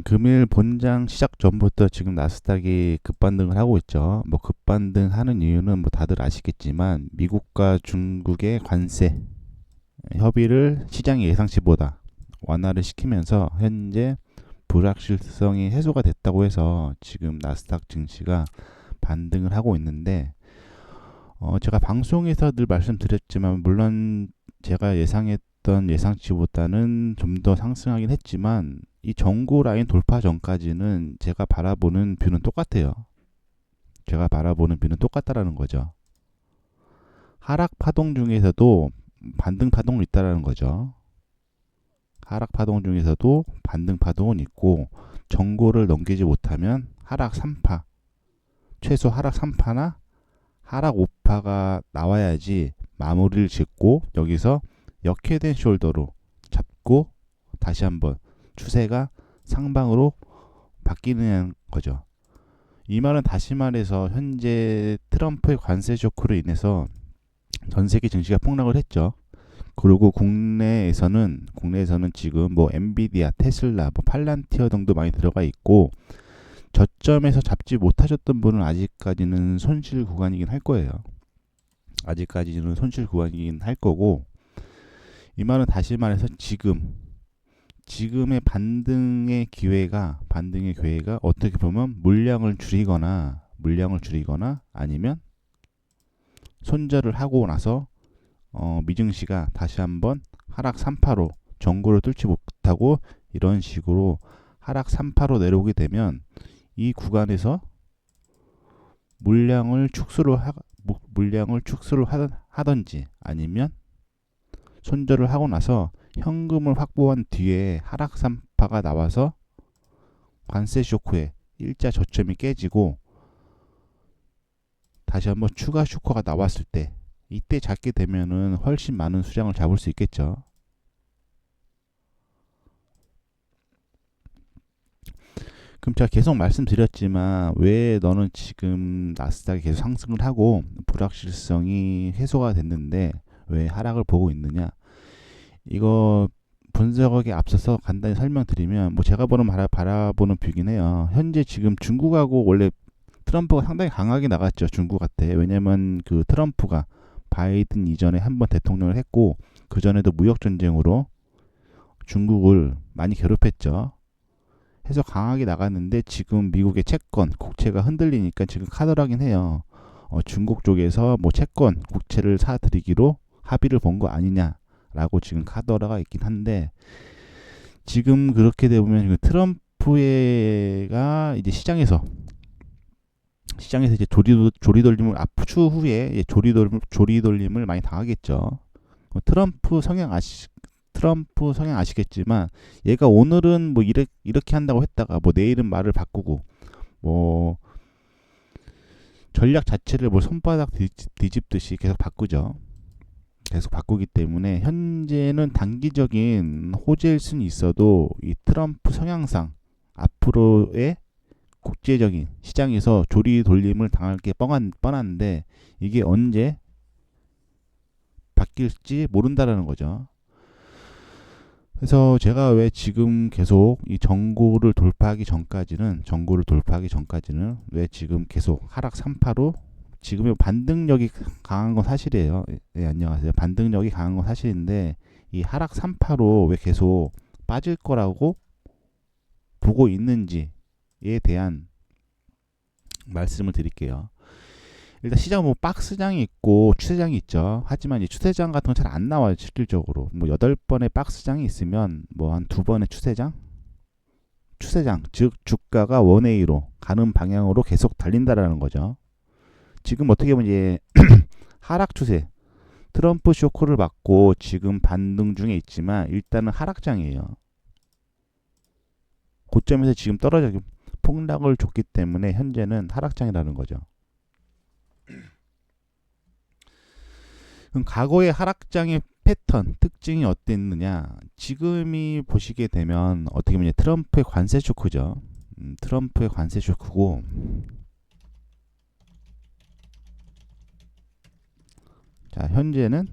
금일 본장 시작 전부터 지금 나스닥이 급반등을 하고 있죠. 뭐 급반등하는 이유는 뭐 다들 아시겠지만 미국과 중국의 관세 협의를 시장의 예상치보다 완화를 시키면서 현재 불확실성이 해소가 됐다고 해서 지금 나스닥 증시가 반등을 하고 있는데 제가 방송에서 늘 말씀드렸지만 물론 제가 예상했던 예상치보다는 좀 더 상승하긴 했지만 이 전고 라인 돌파 전까지는 제가 바라보는 뷰는 똑같아요. 제가 바라보는 뷰는 똑같다라는 거죠. 하락 파동 중에서도 반등 파동은 있다라는 거죠. 하락 파동 중에서도 반등 파동은 있고 전고를 넘기지 못하면 하락 3파, 최소 하락 3파나 하락 5파가 나와야지 마무리를 짓고 여기서 역회된 숄더로 잡고 다시 한번 추세가 상방으로 바뀌는 거죠. 이 말은 다시 말해서 현재 트럼프의 관세 쇼크로 인해서 전 세계 증시가 폭락을 했죠. 그리고 국내에서는 지금 뭐 엔비디아, 테슬라, 뭐 팔란티어 등도 많이 들어가 있고 저점에서 잡지 못하셨던 분은 아직까지는 손실 구간이긴 할 거예요. 아직까지는 손실 구간이긴 할 거고 이 말은 다시 말해서 지금의 반등의 기회가 어떻게 보면 물량을 줄이거나 아니면 손절을 하고 나서 미증시가 다시 한번 하락 3파로 전고를 뚫지 못하고 이런 식으로 하락 3파로 내려오게 되면 이 구간에서 물량을 축소를 하든지 아니면 손절을 하고 나서 현금을 확보한 뒤에 하락 3파가 나와서 관세 쇼크에 일자 저점이 깨지고 다시 한번 추가 쇼크가 나왔을 때 이때 잡게 되면은 훨씬 많은 수량을 잡을 수 있겠죠. 그럼 제가 계속 말씀드렸지만 왜 너는 지금 나스닥이 계속 상승을 하고 불확실성이 해소가 됐는데 왜 하락을 보고 있느냐? 이거 분석하기 앞서서 간단히 설명드리면 뭐 제가 바라보는 뷰긴 해요. 현재 지금 중국하고 원래 트럼프가 상당히 강하게 나갔죠. 중국한테. 왜냐면 그 트럼프가 바이든 이전에 한번 대통령을 했고 그 전에도 무역 전쟁으로 중국을 많이 괴롭혔죠. 해서 강하게 나갔는데 지금 미국의 채권, 국채가 흔들리니까 지금 카더라긴 해요. 중국 쪽에서 뭐 채권, 국채를 사들이기로 합의를 본 거 아니냐라고 지금 카더라가 있긴 한데 지금 그렇게 되면 트럼프가 이제 시장에서 이제 조리돌림을 추후에 조리돌림을 많이 당하겠죠. 트럼프 성향 아시겠지만 얘가 오늘은 뭐 이렇게 한다고 했다가 뭐 내일은 말을 바꾸고 뭐 전략 자체를 뭐 손바닥 뒤집듯이 계속 바꾸죠. 계속 바꾸기 때문에 현재는 단기적인 호재일 수는 있어도 이 트럼프 성향상 앞으로의 국제적인 시장에서 조리돌림을 당할 게 뻔한데 이게 언제 바뀔지 모른다라는 거죠. 그래서 제가 왜 지금 계속 이 전고를 돌파하기 전까지는 왜 지금 계속 하락 3파로 지금의 반등력이 강한 건 사실이에요. 네, 안녕하세요. 반등력이 강한 건 사실인데 이 하락 3파로 왜 계속 빠질 거라고 보고 있는지에 대한 말씀을 드릴게요. 일단 시장 뭐 박스장이 있고 추세장이 있죠. 하지만 이 추세장 같은 건 잘 안 나와요. 실질적으로 뭐 8번의 박스장이 있으면 뭐 한 2번의 추세장 즉 주가가 원웨이로 가는 방향으로 계속 달린다라는 거죠. 지금 어떻게 보면 이제 하락 추세 트럼프 쇼크를 받고 지금 반등 중에 있지만 일단은 하락장이에요. 고점에서 지금 떨어져 폭락을 줬기 때문에 현재는 하락장이라는 거죠. 그럼 과거의 하락장의 패턴, 특징이 어땠느냐? 지금이 보시게 되면 어떻게 보면 트럼프의 관세 쇼크죠. 트럼프의 관세 쇼크고 자, 현재는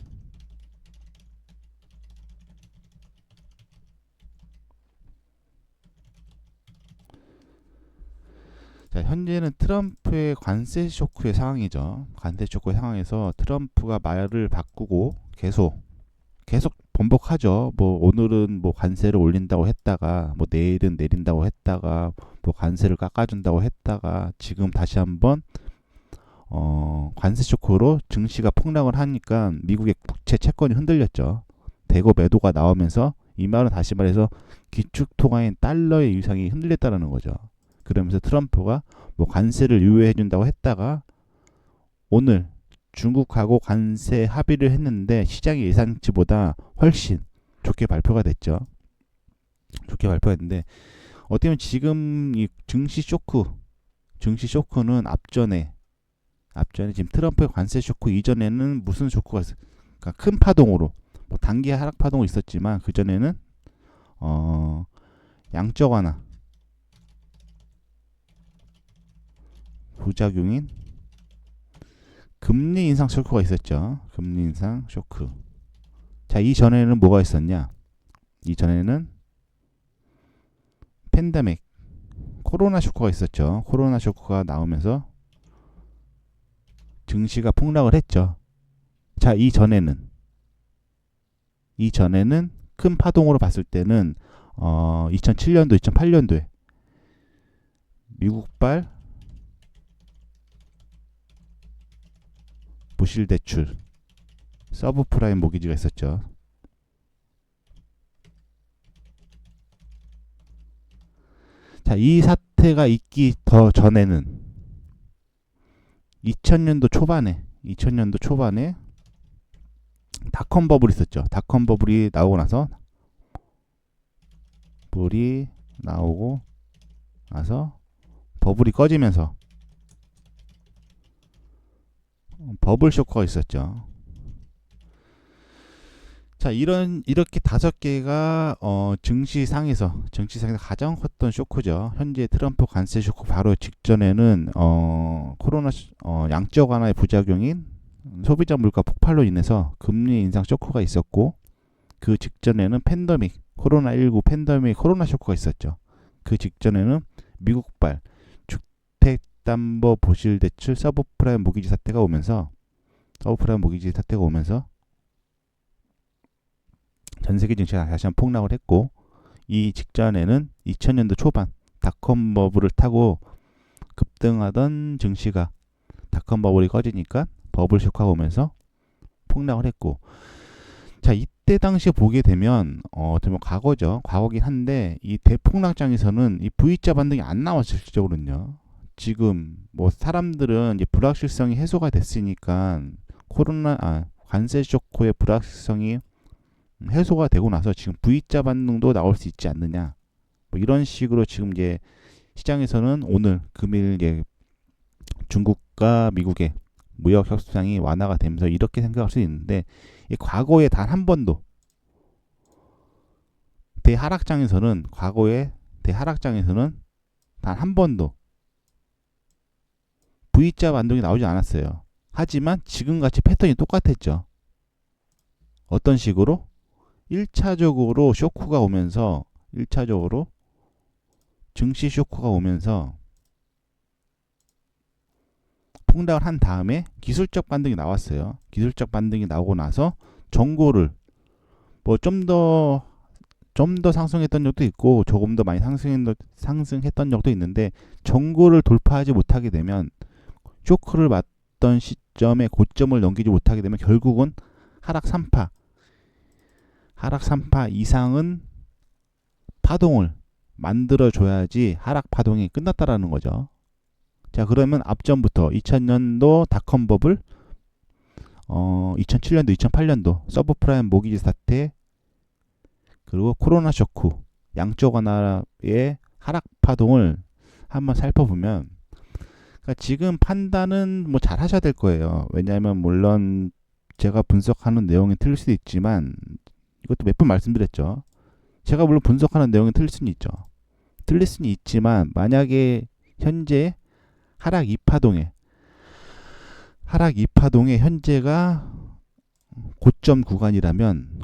자, 현재는 트럼프의 관세 쇼크의 상황이죠. 관세 쇼크의 상황에서 트럼프가 말을 바꾸고 계속 번복하죠. 뭐 오늘은 뭐 관세를 올린다고 했다가 뭐 내일은 내린다고 했다가 뭐 관세를 깎아준다고 했다가 지금 다시 한번 관세 쇼크로 증시가 폭락을 하니까 미국의 국채 채권이 흔들렸죠. 대거 매도가 나오면서 이 말은 다시 말해서 기축통화인 달러의 위상이 흔들렸다는 거죠. 그러면서 트럼프가 뭐 관세를 유예해 준다고 했다가 오늘 중국하고 관세 합의를 했는데 시장의 예상치보다 훨씬 좋게 발표가 됐죠. 좋게 발표했는데 어떻게 보면 지금 이 증시 쇼크는 앞전에 지금 트럼프의 관세 쇼크 이전에는 무슨 쇼크가 있어? 그러니까 큰 파동으로 뭐 단기 하락 파동이 있었지만 그 전에는 양적 완화 부작용인 금리 인상 쇼크가 있었죠. 금리 인상 쇼크. 자, 이전에는 뭐가 있었냐? 이전에는 팬데믹, 코로나 쇼크가 있었죠. 코로나 쇼크가 나오면서 증시가 폭락을 했죠. 자, 이전에는 큰 파동으로 봤을 때는 2007년도, 2008년도에 미국발 부실 대출, 서브프라임 모기지가 있었죠. 자, 이 사태가 있기 더 전에는 2000년도 초반에 닷컴 버블이 있었죠. 닷컴 버블이 나오고 나서 버블이 꺼지면서 버블 쇼크가 있었죠. 자, 이렇게 5개가 증시상에서 가장 컸던 쇼크죠. 현재 트럼프 관세 쇼크 바로 직전에는 코로나 양적 완화의 부작용인 소비자 물가 폭발로 인해서 금리 인상 쇼크가 있었고 그 직전에는 코로나19 팬데믹 코로나 쇼크가 있었죠. 그 직전에는 미국발 주택담보 부실 대출 서브프라임 모기지 사태가 오면서 전 세계 증시가 다시 한번 폭락을 했고 이 직전에는 2000년도 초반 닷컴 버블을 타고 급등하던 증시가 닷컴 버블이 꺼지니까 버블 쇼크가 오면서 폭락을 했고 자 이때 당시에 보게 되면 어쩌면 과거긴 한데 이 대폭락장에서는 이 V자 반등이 안 나왔을 실적으로는요. 지금 뭐 사람들은 이제 불확실성이 해소가 됐으니까 관세 쇼크의 불확실성이 해소가 되고 나서 지금 V자 반등도 나올 수 있지 않느냐. 뭐 이런 식으로 지금 이제 시장에서는 오늘 금일 이제 중국과 미국의 무역 협상이 완화가 되면서 이렇게 생각할 수 있는데 과거에 단 한 번도 대하락장에서는 단 한 번도 V자 반등이 나오지 않았어요. 하지만 지금같이 패턴이 똑같았죠. 어떤 식으로? 1차적으로 증시 쇼크가 오면서 폭락을 한 다음에 기술적 반등이 나왔어요. 기술적 반등이 나오고 나서 정고를 뭐 좀 더 상승했던 적도 있고 조금 더 많이 상승했던 적도 있는데 정고를 돌파하지 못하게 되면 쇼크를 맞던 시점에 고점을 넘기지 못하게 되면 결국은 하락 3파 이상은 파동을 만들어줘야지 하락 파동이 끝났다라는 거죠. 자, 그러면 앞전부터 2000년도 닷컴 버블, 2007년도, 2008년도 서브프라임 모기지 사태, 그리고 코로나 쇼크, 양적 완화의 하락 파동을 한번 살펴보면, 그러니까 지금 판단은 뭐 잘 하셔야 될 거예요. 왜냐하면 물론 제가 분석하는 내용이 틀릴 수도 있지만 이것도 몇 번 말씀드렸죠. 제가 물론 분석하는 내용이 틀릴 수는 있지만 만약에 현재 하락 2파동에 현재가 고점 구간이라면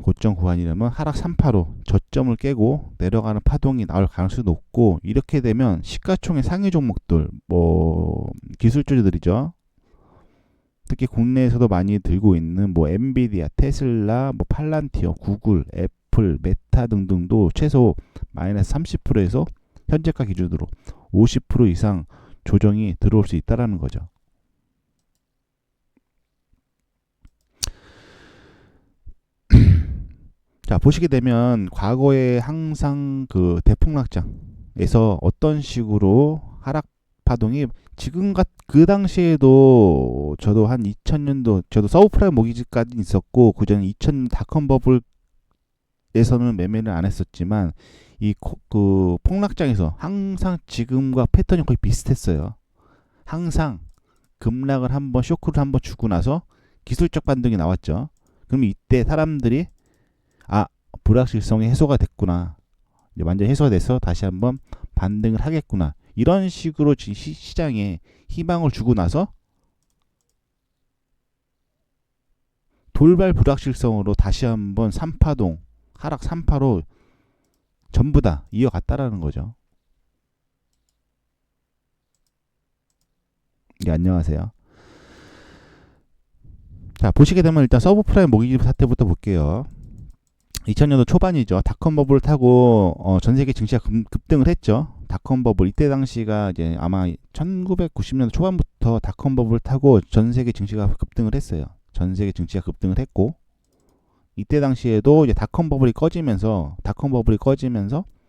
하락 3파로 저점을 깨고 내려가는 파동이 나올 가능성이 높고, 이렇게 되면 시가총액 상위 종목들, 뭐 기술주들이죠. 특히 국내에서도 많이 들고 있는 뭐 엔비디아, 테슬라, 뭐 팔란티어, 구글, 애플, 메타 등등도 최소 마이너스 30%에서 현재가 기준으로 50% 이상 조정이 들어올 수 있다라는 거죠. 자, 보시게 되면 과거에 항상 그 대폭락장에서 어떤 식으로 하락 파동이 그 당시에도 저도 한 2000년도 저도 서브프라임 모기지까지 있었고, 그전 2000년 닷컴 버블에서는 매매를 안 했었지만 그 폭락장에서 항상 지금과 패턴이 거의 비슷했어요. 항상 급락을 한번 쇼크를 한번 주고 나서 기술적 반등이 나왔죠. 그럼 이때 사람들이 불확실성이 해소가 됐구나, 이제 완전 해소가 돼서 다시 한번 반등을 하겠구나, 이런 식으로 시장에 희망을 주고 나서 돌발 불확실성으로 다시 한번 3파동 하락 3파로 전부 다 이어갔다라는 거죠. 네, 안녕하세요. 자, 보시게 되면 일단 서브프라임 모기지 사태부터 볼게요. 2000년도 초반이죠. 닷컴 버블을 타고 전 세계 증시가 급등을 했죠. 닷컴 버블 이때 당시가 이제 아마 1990년도 초반부터 닷컴 버블을 타고 전 세계 증시가 급등을 했어요. 전 세계 증시가 급등을 했고, 이때 당시에도 이제 닷컴 버블이 꺼지면서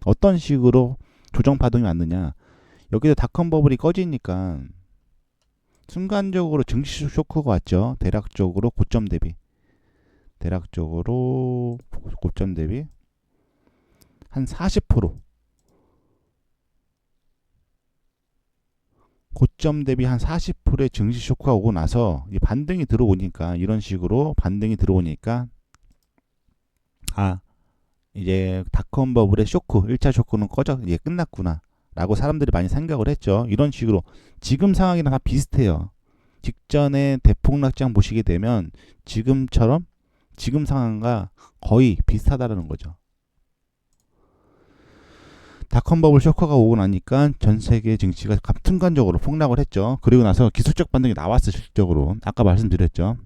어떤 식으로 조정 파동이 왔느냐. 여기도 닷컴 버블이 꺼지니까 순간적으로 증시 쇼크가 왔죠. 대략적으로 고점 대비 한 40%, 고점 대비 한 40%의 증시 쇼크가 오고 나서 반등이 들어오니까, 이런 식으로 반등이 들어오니까 이제 닷컴 버블의 쇼크, 1차 쇼크는 이제 끝났구나 라고 사람들이 많이 생각을 했죠. 이런 식으로 지금 상황이랑 다 비슷해요. 직전에 대폭락장 보시게 되면 지금 상황과 거의 비슷하다는 거죠. 닷컴 버블 쇼크가 오고 나니까 전 세계 증시가 순간적으로 폭락을 했죠. 그리고 나서 기술적 반등이 나왔어. 실적으로 아까 말씀드렸죠.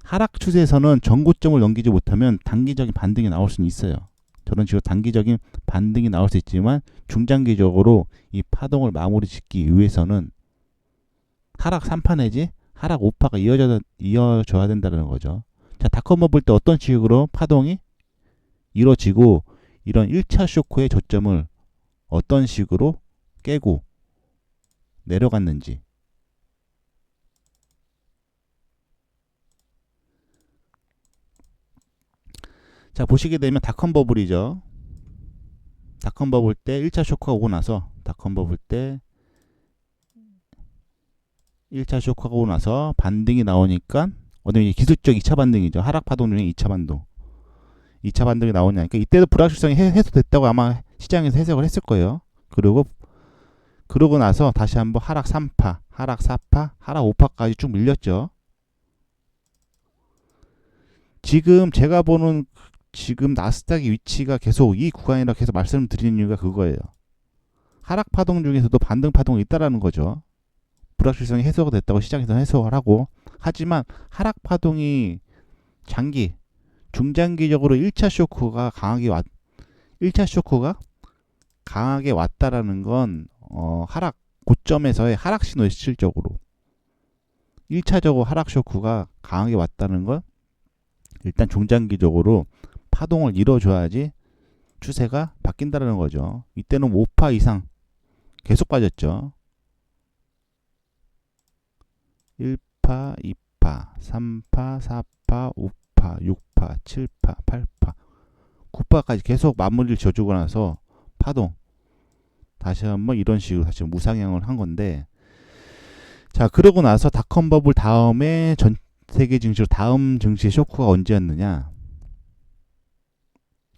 하락 추세에서는 전고점을 넘기지 못하면 단기적인 반등이 나올 수는 있어요. 저런 식으로 단기적인 반등이 나올 수 있지만 중장기적으로 이 파동을 마무리 짓기 위해서는 하락 3파 내지 하락 5파가 이어져야 된다는 거죠. 자, 닷컴 버블 때 어떤 식으로 파동이 이루어지고, 이런 1차 쇼크의 저점을 어떤 식으로 깨고 내려갔는지. 자, 보시게 되면 닷컴 버블이죠. 닷컴 버블 때 1차 쇼크가 오고 나서 반등이 나오니까 기술적 2차 반등이죠. 하락 파동 중에 2차 반등이 나오냐니까, 이때도 불확실성이 해소됐다고 아마 시장에서 해석을 했을 거예요. 그러고 나서 다시 한번 하락 3파, 하락 4파, 하락 5파까지 쭉 밀렸죠. 지금 제가 보는 나스닥의 위치가 계속 이 구간이라 계속 말씀을 드리는 이유가 그거예요. 하락 파동 중에서도 반등 파동이 있다라는 거죠. 불확실성이 해소가 됐다고 시장에서 해석을 하고, 하지만 하락 파동이 중장기적으로 1차 쇼크가 강하게 왔다라는 건 하락 고점에서의 하락 신호의 실질적으로 1차적으로 하락 쇼크가 강하게 왔다는 건 일단 중장기적으로 파동을 이뤄줘야지 추세가 바뀐다는 거죠. 이때는 5파 이상 계속 빠졌죠. 1파, 2파, 3파, 4파, 5파, 6파, 7파, 8파, 9파까지 계속 마무리를 져주고 나서 파동 다시 한번 이런 식으로 다시 무상향을 한 건데, 자, 그러고 나서 닷컴 버블 다음에 전 세계 증시로 다음 증시의 쇼크가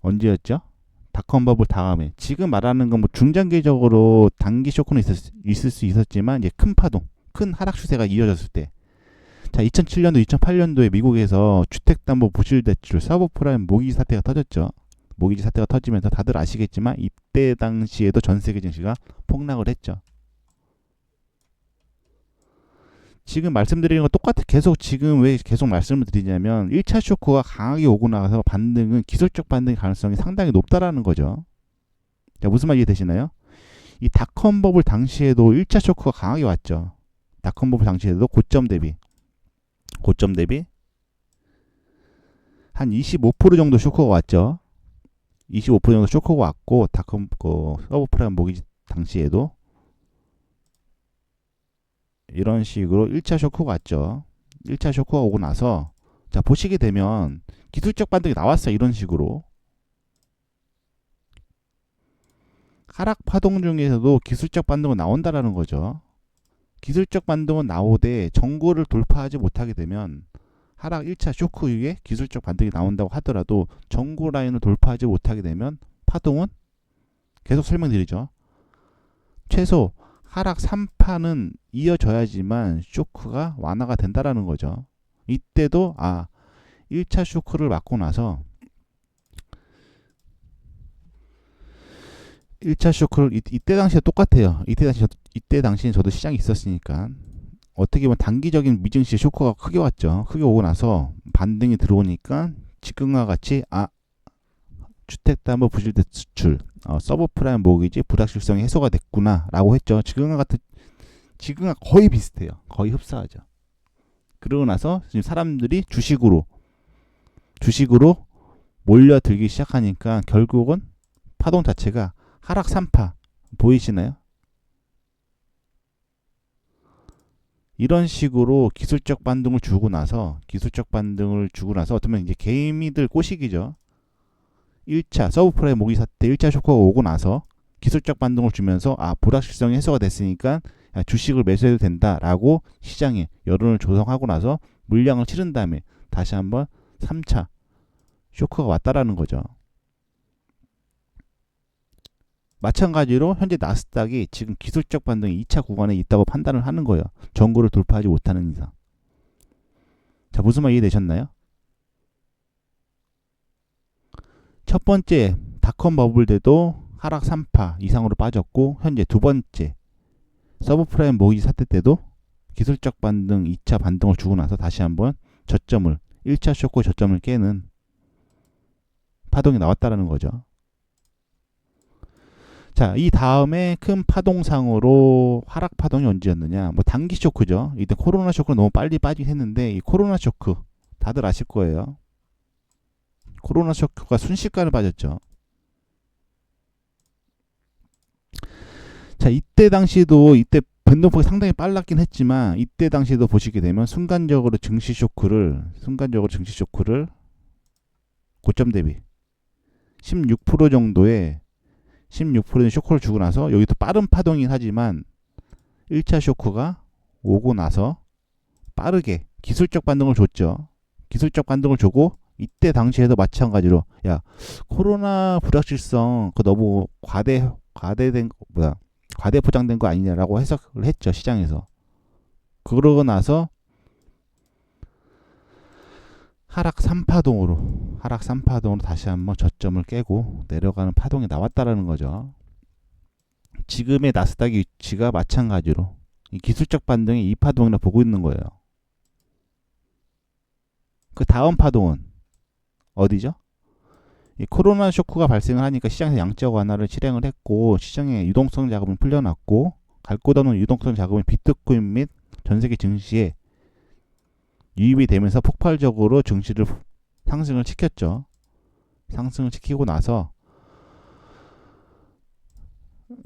언제였죠? 닷컴 버블 다음에, 지금 말하는 건 뭐 중장기적으로 단기 쇼크는 있을 수 있었지만, 이제 큰 파동, 큰 하락 추세가 이어졌을 때, 자, 2007년도, 2008년도에 미국에서 주택담보부실대출 서브프라임 모기지 사태가 터졌죠. 모기지 사태가 터지면서 다들 아시겠지만 이때 당시에도 전세계 증시가 폭락을 했죠. 지금 말씀드리는 건 똑같아. 계속 지금 왜 계속 말씀을 드리냐면 1차 쇼크가 강하게 오고 나서 반등은 기술적 반등의 가능성이 상당히 높다라는 거죠. 자, 무슨 말 이해되시나요? 이 닷컴 버블 당시에도 1차 쇼크가 강하게 왔죠. 닷컴 버블 당시에도 고점 대비 한 25% 정도 쇼크가 왔죠. 25% 정도 쇼크가 왔고 닷컴 서브프라임 모기지 당시에도 이런 식으로 1차 쇼크가 왔죠. 1차 쇼크가 오고 나서 자 보시게 되면 기술적 반등이 나왔어요. 이런 식으로 하락 파동 중에서도 기술적 반등은 나온다라는 거죠. 기술적 반등은 나오되 전고를 돌파하지 못하게 되면 하락 1차 쇼크 이후에 기술적 반등이 나온다고 하더라도 전고 라인을 돌파하지 못하게 되면 파동은 계속 설명드리죠. 최소 하락 3파는 이어져야지만 쇼크가 완화가 된다라는 거죠. 이때도 1차 쇼크를 맞고 나서 1차 쇼크를 이때 당시에 똑같아요. 이때 당시에 저도 시장에 있었으니까 어떻게 보면 단기적인 미증시 쇼크가 크게 왔죠. 크게 오고 나서 반등이 들어오니까 지금과 같이 주택담보 부실대출 서브프라임 모기지 불확실성이 해소가 됐구나 라고 했죠. 지금과 거의 비슷해요. 거의 흡사하죠. 그러고 나서 지금 사람들이 주식으로 몰려들기 시작하니까 결국은 파동 자체가 하락 3파 보이시나요? 이런 식으로 기술적 반등을 주고 나서 어떻게 보면 이제 개미들 꼬시기죠. 1차 서브프라임 모기 사태 1차 쇼크가 오고 나서 기술적 반등을 주면서 불확실성이 해소가 됐으니까 주식을 매수해도 된다라고 시장에 여론을 조성하고 나서 물량을 치른 다음에 다시 한번 3차 쇼크가 왔다라는 거죠. 마찬가지로 현재 나스닥이 지금 기술적 반등이 2차 구간에 있다고 판단을 하는 거예요. 전고를 돌파하지 못하는 이상. 자, 무슨 말 이해되셨나요? 첫 번째 닷컴 버블 때도 하락 3파 이상으로 빠졌고 현재 두 번째 서브프라임 모기지 사태 때도 기술적 반등 2차 반등을 주고 나서 다시 한번 1차 쇼크 저점을 깨는 파동이 나왔다라는 거죠. 자, 이 다음에 큰 파동상으로 하락 파동이 언제였느냐? 단기 쇼크죠. 이때 코로나 쇼크는 너무 빨리 빠지긴 했는데 이 코로나 쇼크 다들 아실 거예요. 코로나 쇼크가 순식간에 빠졌죠. 자, 이때 변동폭이 상당히 빨랐긴 했지만 이때 당시에도 보시게 되면 순간적으로 증시 쇼크를 고점 대비 16% 정도의 16%의 쇼크를 주고 나서 여기도 빠른 파동이긴 하지만 1차 쇼크가 오고 나서 빠르게 기술적 반등을 줬죠. 기술적 반등을 주고 이때 당시에도 마찬가지로 코로나 불확실성 너무 과대 포장된 거 아니냐라고 해석을 했죠. 시장에서. 그러고 나서 하락 3파동으로 다시 한번 저점을 깨고 내려가는 파동이 나왔다라는 거죠. 지금의 나스닥의 위치가 마찬가지로 이 기술적 반등이 이 파동이라 보고 있는 거예요. 그 다음 파동은 어디죠? 이 코로나 쇼크가 발생을 하니까 시장에서 양적 완화를 실행을 했고 시장에 유동성 자금을 풀려났고 갈 곳 없는 유동성 자금이 비트코인 및 전세계 증시에 유입이 되면서 폭발적으로 증시를 상승을 시켰죠. 상승을 시키고 나서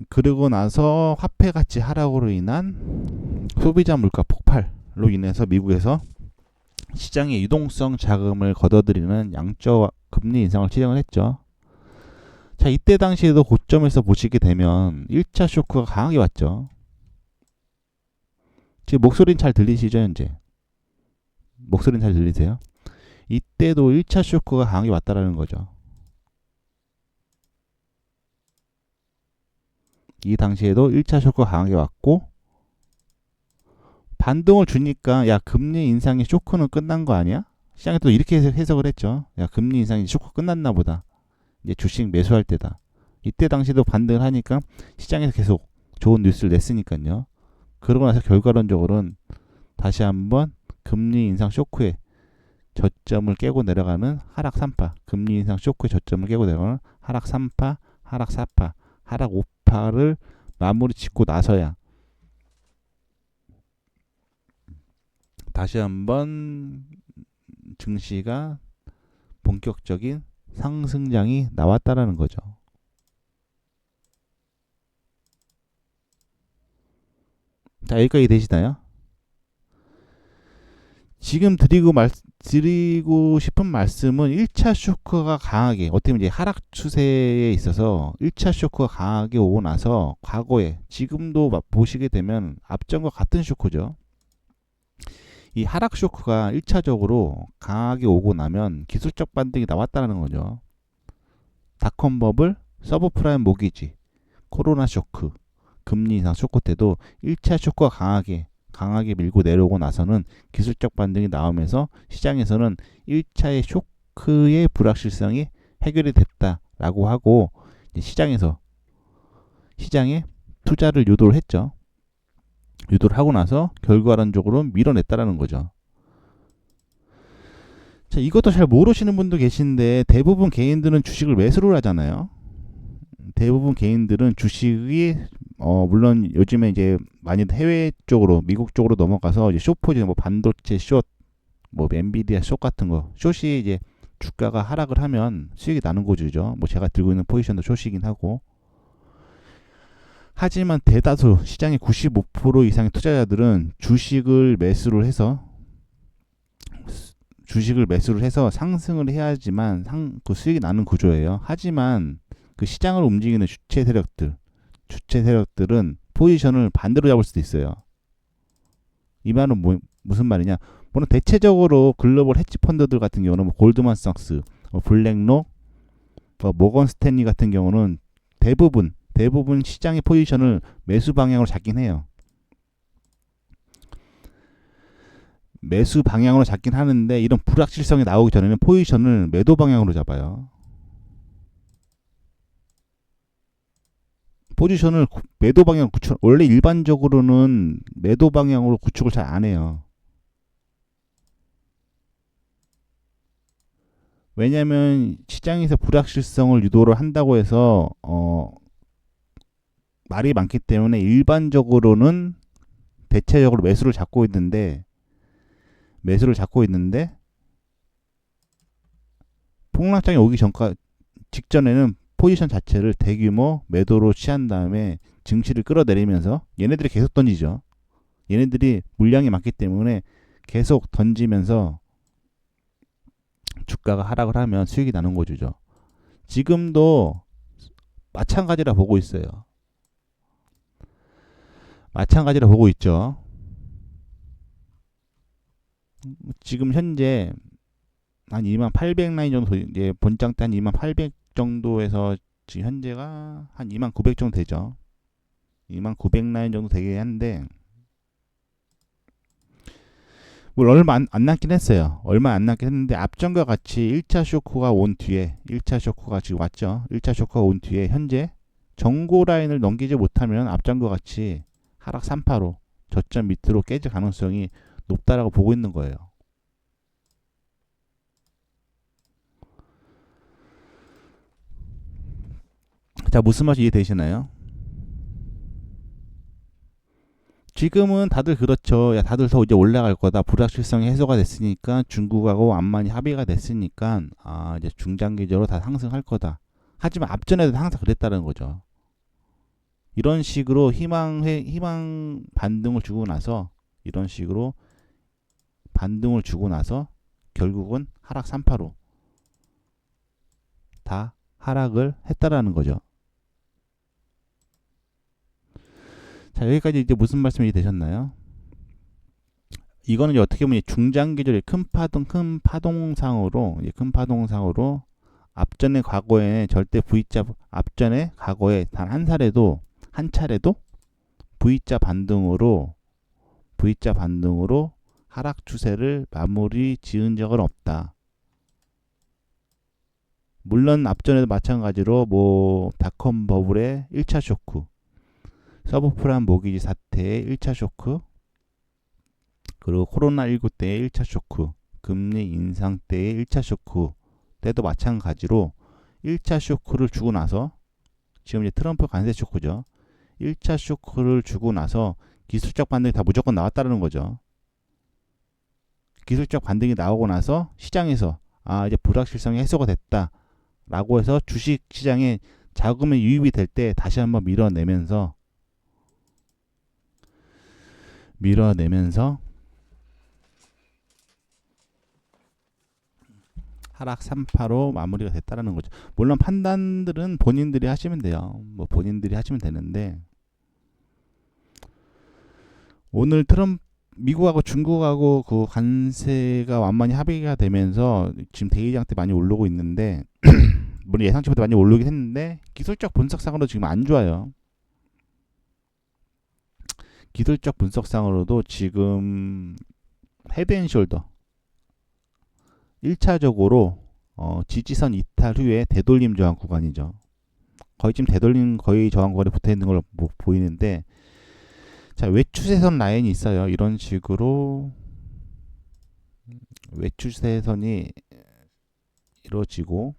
그러고 나서 화폐 가치 하락으로 인한 소비자 물가 폭발로 인해서 미국에서 시장의 유동성 자금을 걷어들이는 양적 금리 인상을 실행을 했죠. 자, 이때 당시에도 고점에서 보시게 되면 1차 쇼크가 강하게 왔죠. 지금 목소리는 잘 들리시죠, 현재? 목소리는 잘 들리세요? 이때도 1차 쇼크가 강하게 왔다라는 거죠. 이 당시에도 1차 쇼크가 강하게 왔고 반동을 주니까 야 금리 인상의 쇼크는 끝난 거 아니야? 시장에 또 이렇게 해석을 했죠. 야 금리 인상이 쇼크 끝났나 보다. 이제 주식 매수할 때다. 이때 당시도 반등을 하니까 시장에서 계속 좋은 뉴스를 냈으니까요. 그러고 나서 결과론적으로는 다시 한번 금리 인상 쇼크에 저점을 깨고 내려가는 하락 3파, 금리 인상 쇼크의 저점을 깨고 내려가는 하락 3파, 하락 4파, 하락 5파를 마무리 짓고 나서야 다시 한번 증시가 본격적인 상승장이 나왔다라는 거죠. 자, 여기까지 되시나요? 지금 드리고 싶은 말씀은 1차 쇼크가 강하게, 어떻게 보면 이제 하락 추세에 있어서 1차 쇼크가 강하게 오고 나서 과거에, 지금도 보시게 되면 앞전과 같은 쇼크죠. 이 하락 쇼크가 1차적으로 강하게 오고 나면 기술적 반등이 나왔다는 거죠. 닷컴 버블, 서브프라임 모기지, 코로나 쇼크, 금리 인상 쇼크 때도 1차 쇼크가 강하게 밀고 내려오고 나서는 기술적 반등이 나오면서 시장에서는 1차의 쇼크의 불확실성이 해결이 됐다라고 하고 시장에 투자를 유도를 했죠. 유도를 하고 나서 결과론적으로 밀어냈다라는 거죠. 자, 이것도 잘 모르시는 분도 계신데 대부분 개인들은 주식을 매수를 하잖아요. 대부분 개인들은 주식이 물론 요즘에 이제 많이 해외 쪽으로 미국 쪽으로 넘어가서 이제 숏포지 뭐 반도체 숏, 뭐 엔비디아 숏 같은 거 숏이 이제 주가가 하락을 하면 수익이 나는 거죠. 뭐 제가 들고 있는 포지션도 숏이긴 하고 하지만 대다수 시장의 95% 이상의 투자자들은 주식을 매수를 해서 상승을 해야지만 그 수익이 나는 구조예요. 하지만 그 시장을 움직이는 주체 세력들은 포지션을 반대로 잡을 수도 있어요. 이 말은 무슨 말이냐? 물론 대체적으로 글로벌 헤지 펀드들 같은 경우는 뭐 골드만삭스, 블랙록, 모건 스탠리 같은 경우는 대부분 시장의 포지션을 매수 방향으로 잡긴 해요. 매수 방향으로 잡긴 하는데 이런 불확실성이 나오기 전에는 포지션을 매도 방향으로 잡아요. 포지션을 매도 방향으로 원래 일반적으로는 매도 방향으로 구축을 잘 안 해요. 왜냐하면 시장에서 불확실성을 유도를 한다고 해서 말이 많기 때문에 일반적으로는 대체적으로 매수를 잡고 있는데 폭락장이 오기 직전에는 포지션 자체를 대규모 매도로 취한 다음에 증시를 끌어내리면서 얘네들이 계속 던지죠. 얘네들이 물량이 많기 때문에 계속 던지면서 주가가 하락을 하면 수익이 나는 거죠. 지금도 마찬가지라 보고 있어요. 마찬가지라 보고 있죠. 지금 현재 한 2,800 라인 정도, 이제 본장 때 한 2,800 정도에서 지금 현재가 한 2,900 정도 되죠. 2,900 라인 정도 되게 하는데 뭐 얼마 안 남긴 했어요. 얼마 안 남긴 했는데 앞전과 같이 1차 쇼크가 온 뒤에 1차 쇼크가 지금 왔죠. 1차 쇼크가 온 뒤에 현재 정고 라인을 넘기지 못하면 앞전과 같이 하락 3파로 저점 밑으로 깨질 가능성이 높다라고 보고 있는 거예요. 자, 무슨 말인지 이해되시나요? 지금은 다들 그렇죠. 야, 다들 더 이제 올라갈 거다. 불확실성이 해소가 됐으니까 중국하고 완만히 합의가 됐으니까 이제 중장기적으로 다 상승할 거다. 하지만 앞전에도 항상 그랬다는 거죠. 이런 식으로 희망 반등을 주고 나서 결국은 하락 3파로 다 하락을 했다라는 거죠. 자, 여기까지 이제 무슨 말씀이 되셨나요? 이거는 이제 어떻게 보면 중장기적인 큰 파동상으로 앞전의 과거에 단 한 차례도 V자 반등으로 V자 반등으로 V자 반등으로 하락 추세를 마무리 지은 적은 없다. 물론 앞전에도 마찬가지로 뭐 닷컴 버블의 1차 쇼크, 서브프라임 모기지 사태의 1차 쇼크, 그리고 코로나19 때의 1차 쇼크, 금리 인상 때의 1차 쇼크 때도 마찬가지로 1차 쇼크를 주고 나서, 지금 이제 트럼프 관세 쇼크죠. 1차 쇼크를 주고 나서 기술적 반등이 다 무조건 나왔다는 거죠. 기술적 반등이 나오고 나서 시장에서 이제 불확실성이 해소가 됐다 라고 해서 주식 시장에 자금이 유입이 될 때 다시 한번 밀어내면서 하락 3파로 마무리가 됐다라는 거죠. 물론 판단들은 본인들이 하시면 돼요. 뭐 본인들이 하시면 되는데, 오늘 미국하고 중국하고 그 관세가 완만히 합의가 되면서 지금 대기장 때 많이 오르고 있는데 물론 예상치보다 많이 오르긴 했는데 기술적 분석상으로 지금 안 좋아요. 기술적 분석상으로도 지금 헤드앤숄더 1차적으로 지지선 이탈 후에 되돌림 저항 구간이죠. 거의 지금 되돌림 거의 저항 구간에 붙어 있는 걸로 보이는데, 자, 외추세선 라인이 있어요. 이런 식으로 외추세선이 이루어지고